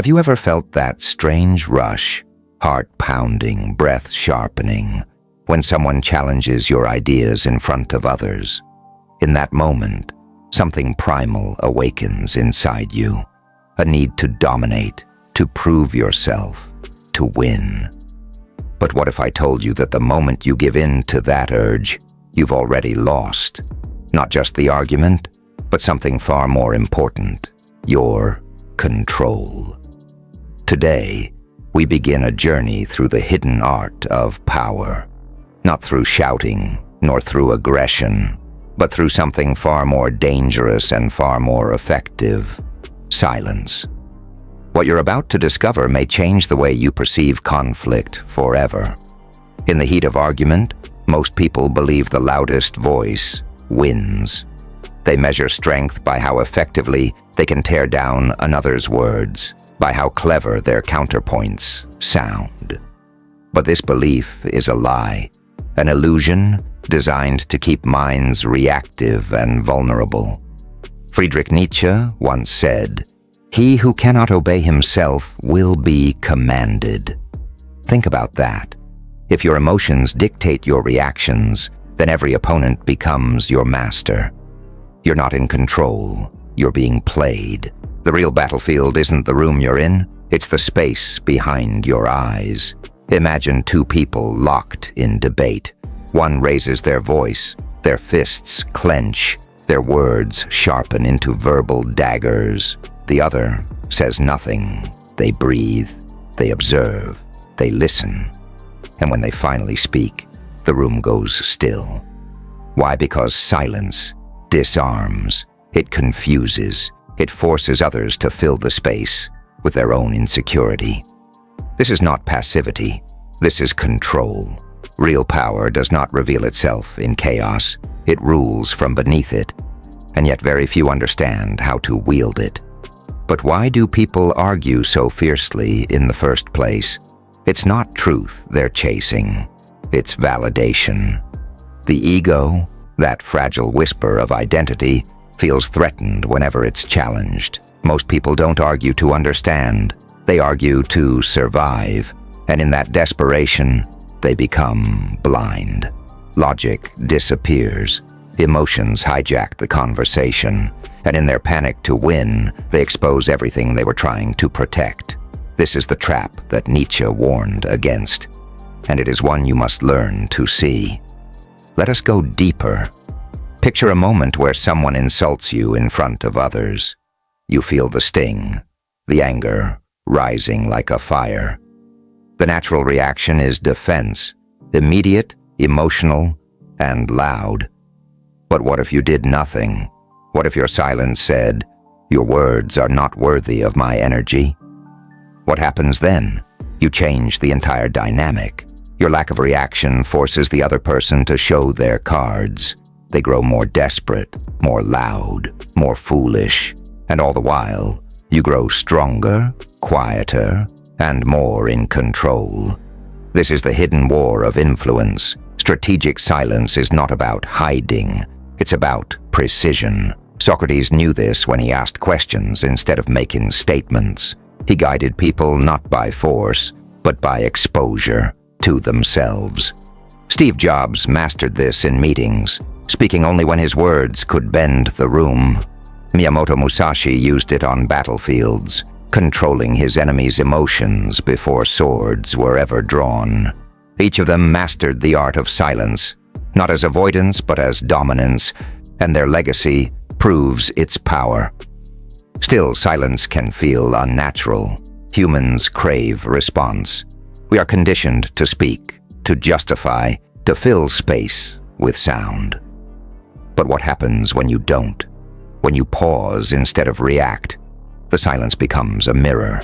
Have you ever felt that strange rush, heart-pounding, breath-sharpening, when someone challenges your ideas in front of others? In that moment, something primal awakens inside you, a need to dominate, to prove yourself, to win. But what if I told you that the moment you give in to that urge, you've already lost? Not just the argument, but something far more important, your control. Today, we begin a journey through the hidden art of power, not through shouting, nor through aggression, but through something far more dangerous and far more effective: silence. What you're about to discover may change the way you perceive conflict forever. In the heat of argument, most people believe the loudest voice wins. They measure strength by how effectively they can tear down another's words, by how clever their counterpoints sound. But this belief is a lie, an illusion designed to keep minds reactive and vulnerable. Friedrich Nietzsche once said, "He who cannot obey himself will be commanded." Think about that. If your emotions dictate your reactions, then every opponent becomes your master. You're not in control, you're being played. The real battlefield isn't the room you're in, it's the space behind your eyes. Imagine two people locked in debate. One raises their voice, their fists clench, their words sharpen into verbal daggers. The other says nothing. They breathe, they observe, they listen. And when they finally speak, the room goes still. Why? Because silence disarms, it confuses, it forces others to fill the space with their own insecurity. This is not passivity, this is control. Real power does not reveal itself in chaos, it rules from beneath it, and yet very few understand how to wield it. But why do people argue so fiercely in the first place? It's not truth they're chasing, it's validation. The ego, that fragile whisper of identity, feels threatened whenever it's challenged. Most people don't argue to understand, they argue to survive, and in that desperation, they become blind. Logic disappears, emotions hijack the conversation, and in their panic to win, they expose everything they were trying to protect. This is the trap that Nietzsche warned against, and it is one you must learn to see. Let us go deeper. Picture a moment where someone insults you in front of others. You feel the sting, the anger rising like a fire. The natural reaction is defense, immediate, emotional, and loud. But what if you did nothing? What if your silence said, "Your words are not worthy of my energy"? What happens then? You change the entire dynamic. Your lack of reaction forces the other person to show their cards. They grow more desperate, more loud, more foolish, and all the while, you grow stronger, quieter, and more in control. This is the hidden war of influence. Strategic silence is not about hiding, it's about precision. Socrates knew this when he asked questions instead of making statements. He guided people not by force, but by exposure to themselves. Steve Jobs mastered this in meetings, speaking only when his words could bend the room. Miyamoto Musashi used it on battlefields, controlling his enemy's emotions before swords were ever drawn. Each of them mastered the art of silence, not as avoidance but as dominance, and their legacy proves its power. Still, silence can feel unnatural. Humans crave response. We are conditioned to speak, to justify, to fill space with sound. But what happens when you don't? When you pause instead of react? The silence becomes a mirror.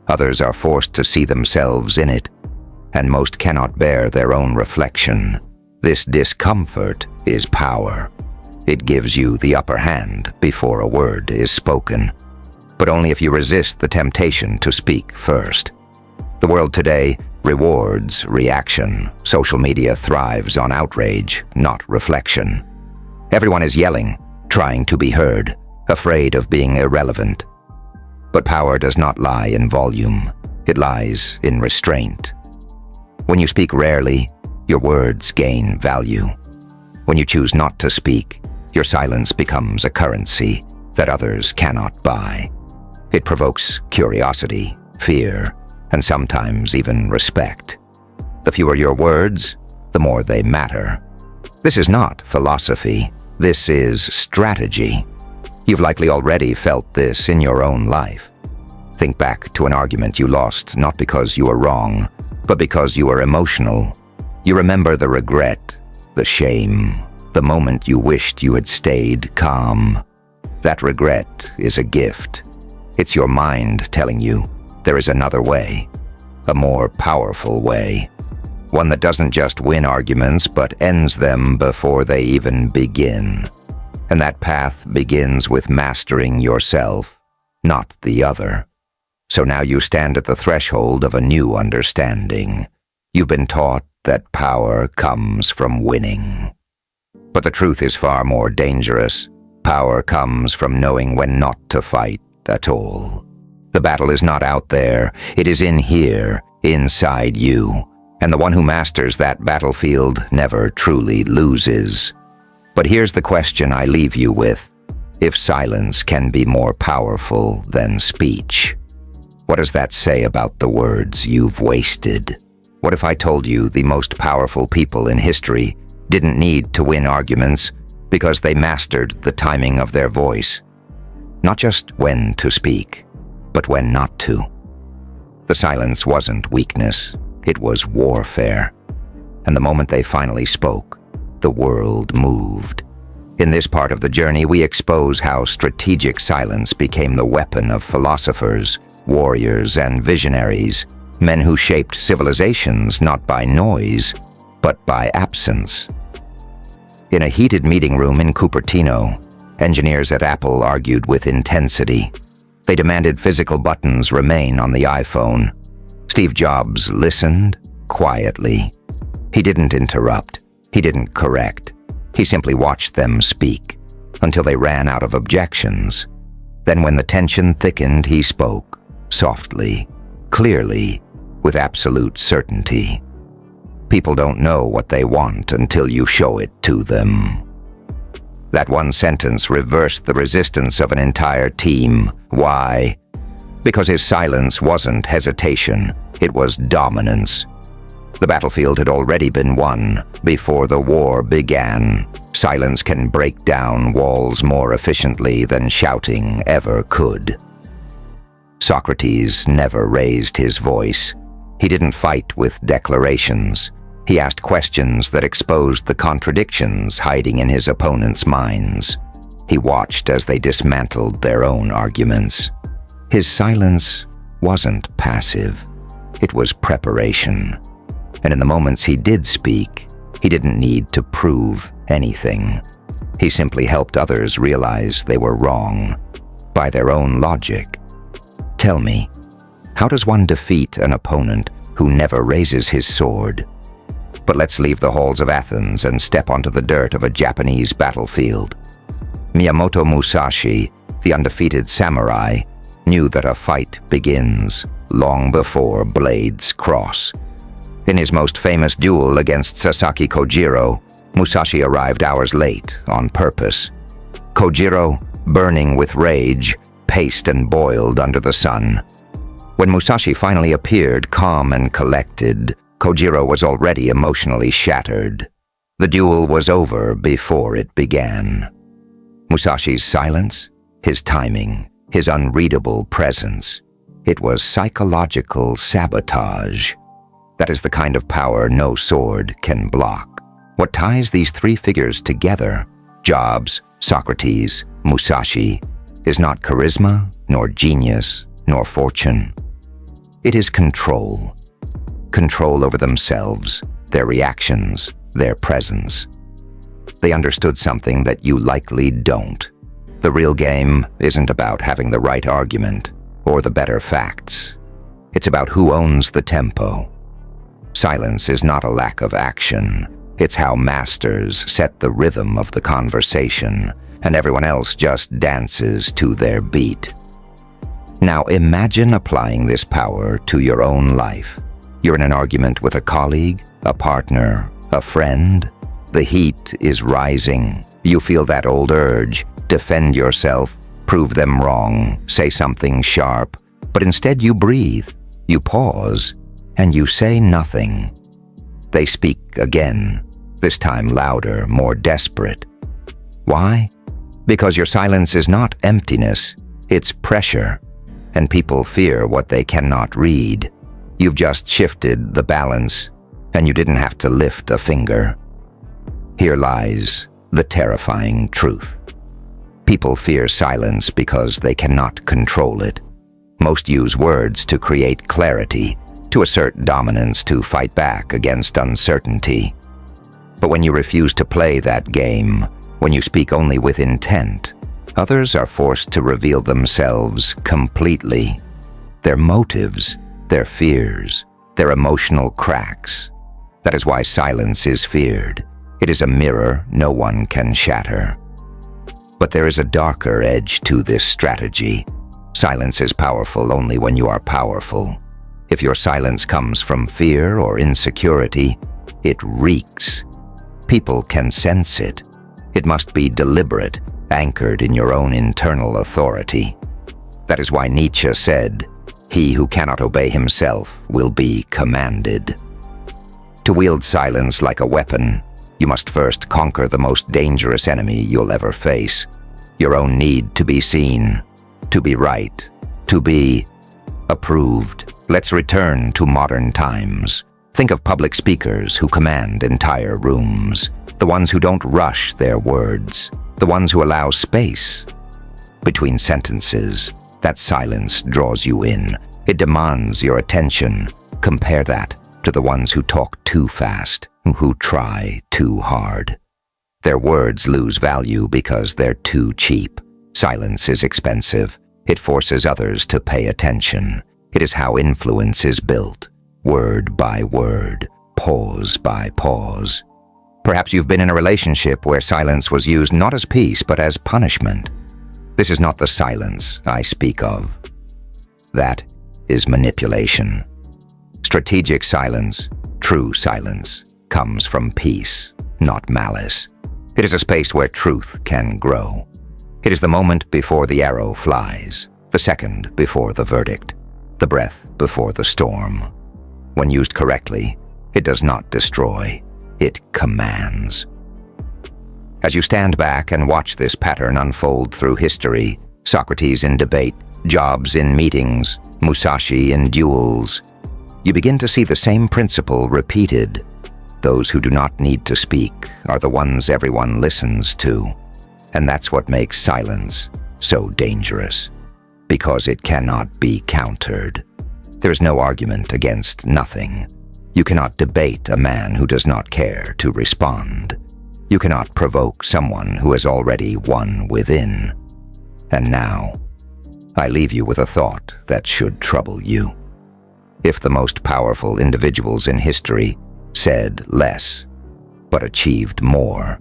Others are forced to see themselves in it, and most cannot bear their own reflection. This discomfort is power. It gives you the upper hand before a word is spoken, but only if you resist the temptation to speak first. The world today rewards reaction. Social media thrives on outrage, not reflection. Everyone is yelling, trying to be heard, afraid of being irrelevant. But power does not lie in volume. It lies in restraint. When you speak rarely, your words gain value. When you choose not to speak, your silence becomes a currency that others cannot buy. It provokes curiosity, fear, and sometimes even respect. The fewer your words, the more they matter. This is not philosophy. This is strategy. You've likely already felt this in your own life. Think back to an argument you lost not because you were wrong, but because you were emotional. You remember the regret, the shame, the moment you wished you had stayed calm. That regret is a gift. It's your mind telling you there is another way, a more powerful way. One that doesn't just win arguments, but ends them before they even begin. And that path begins with mastering yourself, not the other. So now you stand at the threshold of a new understanding. You've been taught that power comes from winning. But the truth is far more dangerous. Power comes from knowing when not to fight at all. The battle is not out there. It is in here, inside you. And the one who masters that battlefield never truly loses. But here's the question I leave you with. If silence can be more powerful than speech, what does that say about the words you've wasted? What if I told you the most powerful people in history didn't need to win arguments because they mastered the timing of their voice? Not just when to speak, but when not to. The silence wasn't weakness, it was warfare. And the moment they finally spoke, the world moved. In this part of the journey, we expose how strategic silence became the weapon of philosophers, warriors, and visionaries, men who shaped civilizations not by noise, but by absence. In a heated meeting room in Cupertino, engineers at Apple argued with intensity. They demanded physical buttons remain on the iPhone. Steve Jobs listened quietly. He didn't interrupt. He didn't correct. He simply watched them speak until they ran out of objections. Then when the tension thickened, he spoke, softly, clearly, with absolute certainty. People don't know what they want until you show it to them. That one sentence reversed the resistance of an entire team. Why? Because his silence wasn't hesitation, it was dominance. The battlefield had already been won before the war began. Silence can break down walls more efficiently than shouting ever could. Socrates never raised his voice. He didn't fight with declarations. He asked questions that exposed the contradictions hiding in his opponents' minds. He watched as they dismantled their own arguments. His silence wasn't passive. It was preparation. And in the moments he did speak, he didn't need to prove anything. He simply helped others realize they were wrong by their own logic. Tell me, how does one defeat an opponent who never raises his sword? But let's leave the halls of Athens and step onto the dirt of a Japanese battlefield. Miyamoto Musashi, the undefeated samurai, knew that a fight begins long before blades cross. In his most famous duel against Sasaki Kojiro, Musashi arrived hours late on purpose. Kojiro, burning with rage, paced and boiled under the sun. When Musashi finally appeared, calm and collected, Kojiro was already emotionally shattered. The duel was over before it began. Musashi's silence, his timing, his unreadable presence. It was psychological sabotage. That is the kind of power no sword can block. What ties these three figures together, Jobs, Socrates, Musashi, is not charisma, nor genius, nor fortune. It is control. Control over themselves, their reactions, their presence. They understood something that you likely don't. The real game isn't about having the right argument or the better facts. It's about who owns the tempo. Silence is not a lack of action. It's how masters set the rhythm of the conversation, and everyone else just dances to their beat. Now imagine applying this power to your own life. You're in an argument with a colleague, a partner, a friend. The heat is rising. You feel that old urge. Defend yourself, prove them wrong, say something sharp. But instead you breathe, you pause, and you say nothing. They speak again, this time louder, more desperate. Why? Because your silence is not emptiness, it's pressure, and people fear what they cannot read. You've just shifted the balance, and you didn't have to lift a finger. Here lies the terrifying truth. People fear silence because they cannot control it. Most use words to create clarity, to assert dominance, to fight back against uncertainty. But when you refuse to play that game, when you speak only with intent, others are forced to reveal themselves completely. Their motives, their fears, their emotional cracks. That is why silence is feared. It is a mirror no one can shatter. But there is a darker edge to this strategy. Silence is powerful only when you are powerful. If your silence comes from fear or insecurity, it reeks. People can sense it. It must be deliberate, anchored in your own internal authority. That is why Nietzsche said, "He who cannot obey himself will be commanded." To wield silence like a weapon, you must first conquer the most dangerous enemy you'll ever face, your own need to be seen, to be right, to be approved. Let's return to modern times. Think of public speakers who command entire rooms, the ones who don't rush their words, the ones who allow space between sentences. That silence draws you in. It demands your attention. Compare that to the ones who talk too fast, who try too hard. Their words lose value because they're too cheap. Silence is expensive. It forces others to pay attention. It is how influence is built, word by word, pause by pause. Perhaps you've been in a relationship where silence was used not as peace but as punishment. This is not the silence I speak of. That is manipulation. Strategic silence, true silence, comes from peace, not malice. It is a space where truth can grow. It is the moment before the arrow flies, the second before the verdict, the breath before the storm. When used correctly, it does not destroy, it commands. As you stand back and watch this pattern unfold through history, Socrates in debate, Jobs in meetings, Musashi in duels, you begin to see the same principle repeated. Those who do not need to speak are the ones everyone listens to. And that's what makes silence so dangerous, because it cannot be countered. There is no argument against nothing. You cannot debate a man who does not care to respond. You cannot provoke someone who has already won within. And now, I leave you with a thought that should trouble you. If the most powerful individuals in history said less, but achieved more,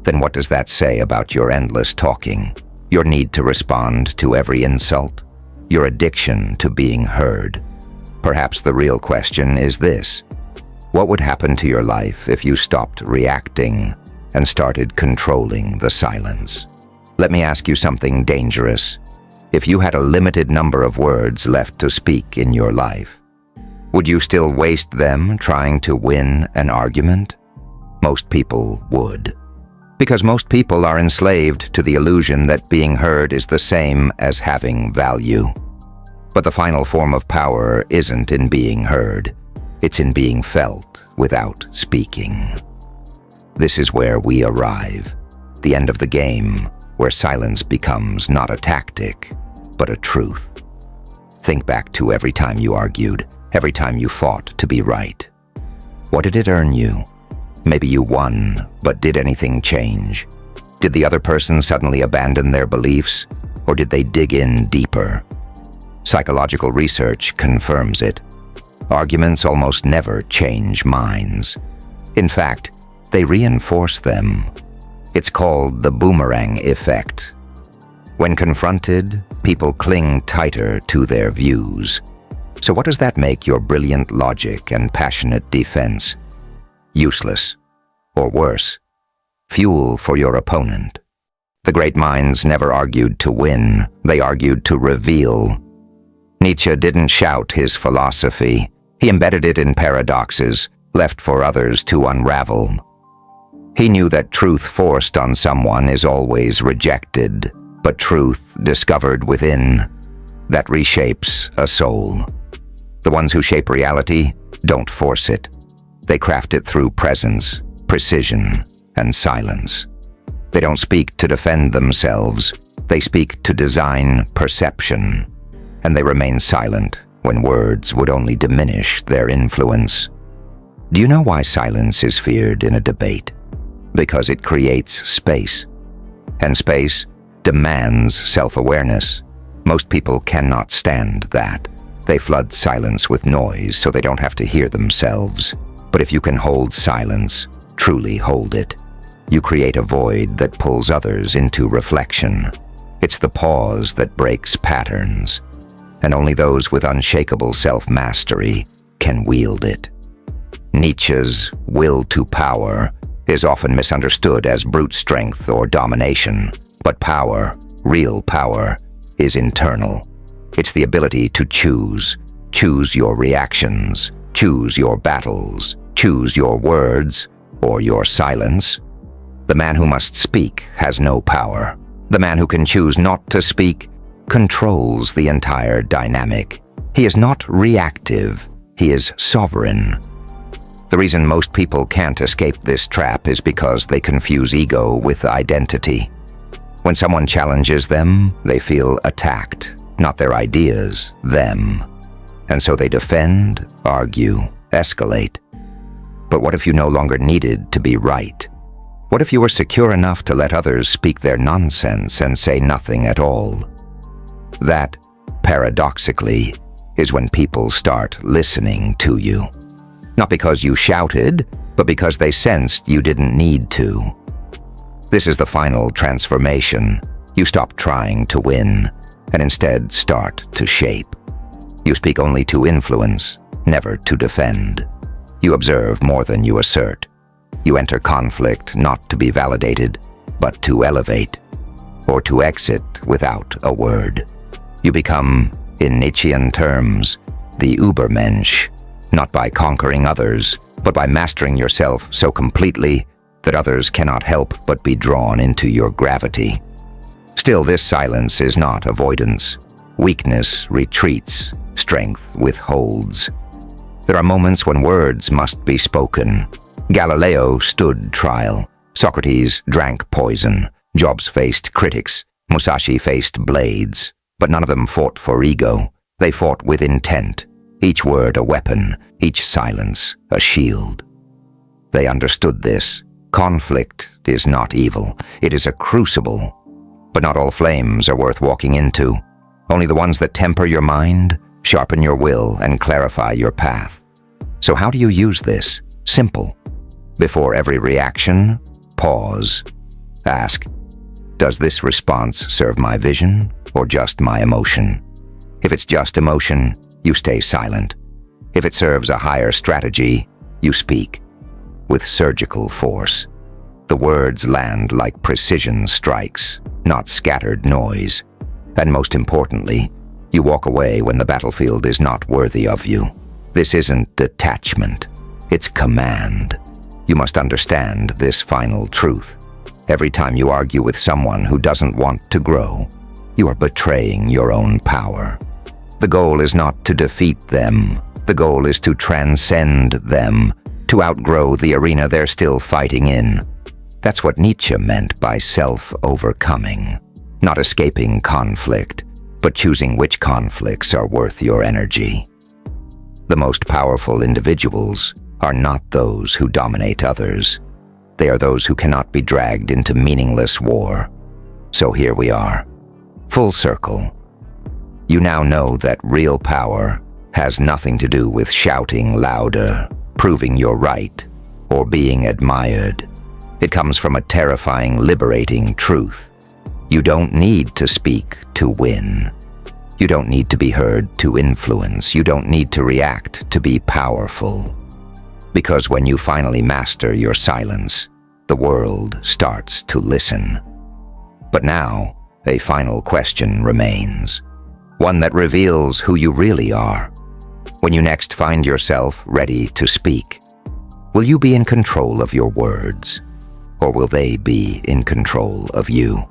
then what does that say about your endless talking, your need to respond to every insult, your addiction to being heard? Perhaps the real question is this: what would happen to your life if you stopped reacting and started controlling the silence? Let me ask you something dangerous. If you had a limited number of words left to speak in your life, would you still waste them trying to win an argument? Most people would. Because most people are enslaved to the illusion that being heard is the same as having value. But the final form of power isn't in being heard. It's in being felt without speaking. This is where we arrive, the end of the game, where silence becomes not a tactic, but a truth. Think back to every time you argued, every time you fought to be right. What did it earn you? Maybe you won, but did anything change? Did the other person suddenly abandon their beliefs, or did they dig in deeper? Psychological research confirms it. Arguments almost never change minds. In fact, they reinforce them. It's called the boomerang effect. When confronted, people cling tighter to their views. So what does that make your brilliant logic and passionate defense? Useless. Or worse, fuel for your opponent. The great minds never argued to win, they argued to reveal. Nietzsche didn't shout his philosophy. He embedded it in paradoxes, left for others to unravel. He knew that truth forced on someone is always rejected, but truth discovered within, that reshapes a soul. The ones who shape reality don't force it. They craft it through presence, precision, and silence. They don't speak to defend themselves. They speak to design perception. And they remain silent when words would only diminish their influence. Do you know why silence is feared in a debate? Because it creates space. And space demands self-awareness. Most people cannot stand that. They flood silence with noise so they don't have to hear themselves. But if you can hold silence, truly hold it, you create a void that pulls others into reflection. It's the pause that breaks patterns, and only those with unshakable self-mastery can wield it. Nietzsche's will to power is often misunderstood as brute strength or domination, but power, real power, is internal. It's the ability to choose your reactions, choose your battles, choose your words, or your silence. The man who must speak has no power. The man who can choose not to speak controls the entire dynamic. He is not reactive, he is sovereign. The reason most people can't escape this trap is because they confuse ego with identity. When someone challenges them, they feel attacked, not their ideas, them. And so they defend, argue, escalate. But what if you no longer needed to be right? What if you were secure enough to let others speak their nonsense and say nothing at all? That, paradoxically, is when people start listening to you. Not because you shouted, but because they sensed you didn't need to. This is the final transformation. You stop trying to win, and instead start to shape. You speak only to influence, never to defend. You observe more than you assert. You enter conflict not to be validated, but to elevate, or to exit without a word. You become, in Nietzschean terms, the Übermensch, not by conquering others, but by mastering yourself so completely that others cannot help but be drawn into your gravity. Still, this silence is not avoidance. Weakness retreats, strength withholds. There are moments when words must be spoken. Galileo stood trial. Socrates drank poison. Jobs faced critics. Musashi faced blades. But none of them fought for ego. They fought with intent. Each word a weapon, each silence a shield. They understood this. Conflict is not evil. It is a crucible. But not all flames are worth walking into. Only the ones that temper your mind, sharpen your will, and clarify your path. So how do you use this? Simple. Before every reaction, pause. Ask, does this response serve my vision or just my emotion? If it's just emotion, you stay silent. If it serves a higher strategy, you speak. With surgical force. The words land like precision strikes, not scattered noise. And most importantly, you walk away when the battlefield is not worthy of you. This isn't detachment, it's command. You must understand this final truth. Every time you argue with someone who doesn't want to grow, you are betraying your own power. The goal is not to defeat them. The goal is to transcend them, to outgrow the arena they're still fighting in. That's what Nietzsche meant by self-overcoming. Not escaping conflict, but choosing which conflicts are worth your energy. The most powerful individuals are not those who dominate others. They are those who cannot be dragged into meaningless war. So here we are, full circle. You now know that real power has nothing to do with shouting louder, proving you're right, or being admired. It comes from a terrifying, liberating truth. You don't need to speak to win. You don't need to be heard to influence. You don't need to react to be powerful. Because when you finally master your silence, the world starts to listen. But now, a final question remains. One that reveals who you really are. When you next find yourself ready to speak, will you be in control of your words, or will they be in control of you?